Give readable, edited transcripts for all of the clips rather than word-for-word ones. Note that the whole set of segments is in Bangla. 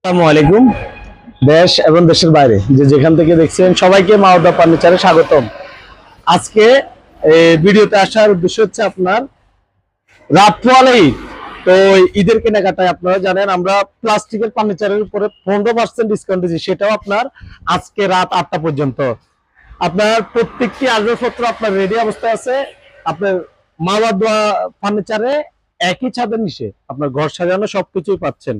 আসসালামু আলাইকুম। দেশ এবং দেশের বাইরে যে যেখান থেকে দেখছেন সবাইকে মাওদা ফার্নিচারে স্বাগতম। আজকে ভিডিওতে আসার উদ্দেশ্য হচ্ছে আপনার রাত পোয়ালে ঈদ। তো ঈদের কেনাকাটায় আপনারা জানেন আমরা প্লাস্টিকের ফার্নিচারের উপরে 15% ডিসকাউন্ট দিচ্ছি, সেটাও আপনার আজকে রাত 8টা পর্যন্ত। আপনার প্রত্যেকটি আসবাবপত্র আপনার রেডি অবস্থায় আছে। আপনার মাওদা ফার্নিচারে একই ছাদের নিচে আপনার ঘর সাজানো সবকিছুই পাচ্ছেন।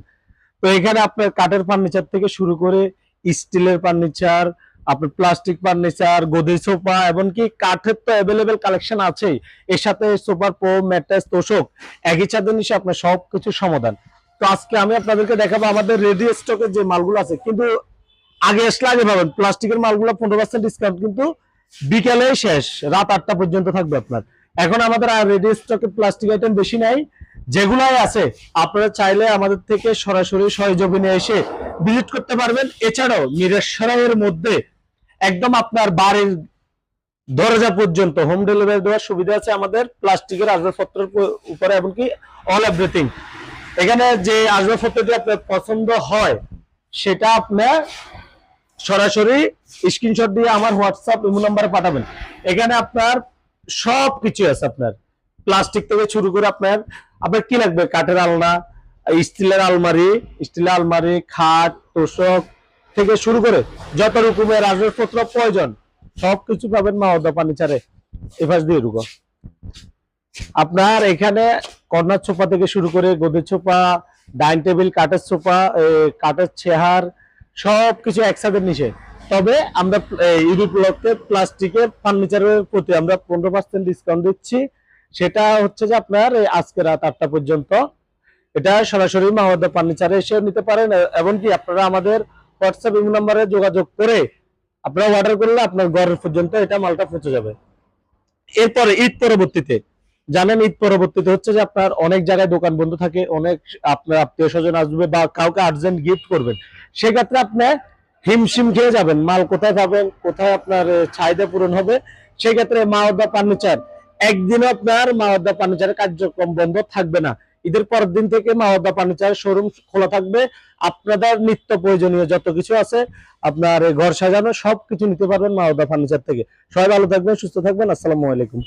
তো এখানে আপনার কাঠের ফার্নিচার থেকে শুরু করে স্টিলের ফার্নিচার, আপনার প্লাস্টিক ফার্নিচার, গদি সোফা, এমনকি কাঠের তো অ্যাভেলেবেল কালেকশন আছেই। এর সাথে সোফার পো, ম্যাট্রেস, তোশক একই ছাদের নিচে আপনার সবকিছু সমাধান। তো আজকে আমি আপনাদেরকে দেখাবো আমাদের রেডি স্টকের যে মালগুলো আছে, কিন্তু আগে আসলে আগে পাবেন। প্লাস্টিকের মালগুলো 15% ডিসকাউন্ট কিন্তু বিকেলে শেষ, রাত 8টা পর্যন্ত থাকবে আপনার। এখন আমাদের আর রেডি স্টকে প্লাস্টিক আইটেম বেশি নাই, যেগুলাই আছে আপনারা চাইলে আমাদের থেকে সরাসরি সহযোগিনী এসে ভিজিট করতে পারবেন। এছাড়াও মিরসরাইয়ের মধ্যে একদম আপনার বাড়ির দরজা পর্যন্ত হোম ডেলিভারি দেওয়ার সুবিধা আছে আমাদের প্লাস্টিকের আসবাবপত্রের উপরে, এমনকি অল এভরিথিং। এখানে যে আসবাবপত্রটি আপনার পছন্দ হয় সেটা আপনার সরাসরি স্ক্রিনশট দিয়ে আমার হোয়াটসঅ্যাপ ইমো নাম্বারে পাঠাবেন। এখানে আপনার সব কিছু আছে, আপনার প্লাস্টিক থেকে শুরু করে আপনার আপনার কি লাগবে, কাঠের আলনা, স্টিলের আলমারি, খাট, তোশক থেকে শুরু করে যত রকমের আসবাবপত্র প্রয়োজন সবকিছু পাবেন মাওদা ফার্নিচারে। এপাশ দিয়ে ঢুকো। আপনার এখানে কর্নার সোফা থেকে শুরু করে গদি সোফা, ডাইনিং টেবিল, কাঠের সোফা, কাঠের চেয়ার সবকিছু একসাথে নিচে। তবে আমরা ঈদ উপলক্ষে প্লাস্টিকের ফার্নিচারের প্রতি আমরা 15% ডিসকাউন্ট দিচ্ছি। সেটা হচ্ছে যে আপনার আজকে রাত 8টা পর্যন্ত। এটা সরাসরি মাওদা ফার্নিচারে এসে নিতে পারেন, এমনকি আপনারা আমাদের হোয়াটসঅ্যাপ ইমো নাম্বারে যোগাযোগ করে আপনারা অর্ডার করলে আপনার ঘরের পর্যন্ত এটা মালটা পৌঁছে যাবে। এরপরে ঈদ পরবর্তীতে জানেন, ঈদ পরবর্তীতে হচ্ছে যে আপনার অনেক জায়গায় দোকান বন্ধ থাকে, অনেক আপনার আত্মীয় স্বজন আসবে বা কাউকে আর্জেন্ট গিফট করবেন, সেক্ষেত্রে আপনি হিমশিম খেয়ে যাবেন মাল কোথায় পাবেন, কোথায় আপনার চাহিদা পূরণ হবে। সেক্ষেত্রে মাওদা ফার্নিচার একদিনও আপনার মাওদা ফার্নিচারের কার্যক্রম বন্ধ থাকবে না। ঈদের পরের দিন থেকে মাওদা ফার্নিচার শোরুম খোলা থাকবে। আপনাদের নিত্য প্রয়োজনীয় যত কিছু আছে আপনার ঘর সাজানো সবকিছু নিতে পারবেন মাওদা ফার্নিচার থেকে। সবাই ভালো থাকবেন, সুস্থ থাকবেন। আসসালামু আলাইকুম।